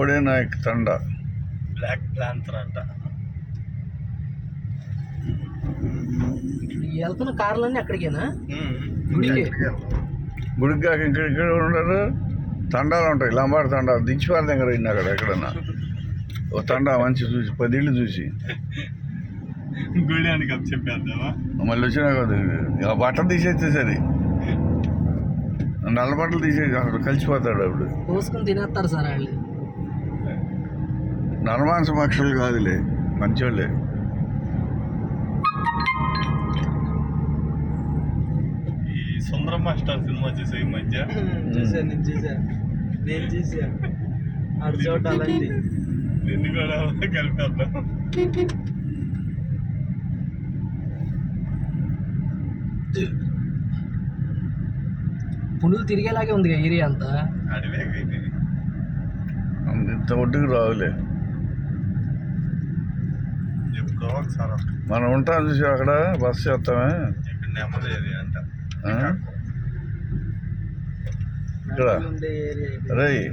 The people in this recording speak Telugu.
బోడే నాయక్ తండా బ్లాక్ ప్లాంతర్ అంట. వెళ్తున్న కార్లన్నీ అక్కడికేనా? గుడికి కాక ఇక్కడ ఉండరు. తండాలు ఉంటాయి, లంబాడి తండాలు దించిపారు దగ్గర అక్కడ ఎక్కడన్నా ఓ తండా మంచి చూసి 10 ఇళ్ళు చూసి గుడి అని చెప్పేద్దామా? మళ్ళీ వచ్చినా కదా ఆ బట్టలు తీసేస్తే సరే, నల్ల బట్టలు తీసేసి అక్కడ కలిసిపోతాడు. అప్పుడు కోసుకుని తినేస్తారు సార్ వాళ్ళు. నరమాంస పక్షులు కాదులే, మంచోళ్ళే. ఈ సుందరం మాస్టర్ సినిమా చూసా ఈ మధ్య. నేను చూసా ఆడు చోట అలాంటి నిన్ను కూడా కలిపేద్దాం. పులులు తిరిగేలాగే ఉంది ఏరియా అంతా. అడివే ఇంత ఒడ్డుకు రావులే. ఎప్పుడో ఒకసారి మనం ఉంటాం చూసి అక్కడ బస్సు చేస్తామే ఇక్కడ నెమ్మది ఏరియా అంట. ఇక్కడ రేయ్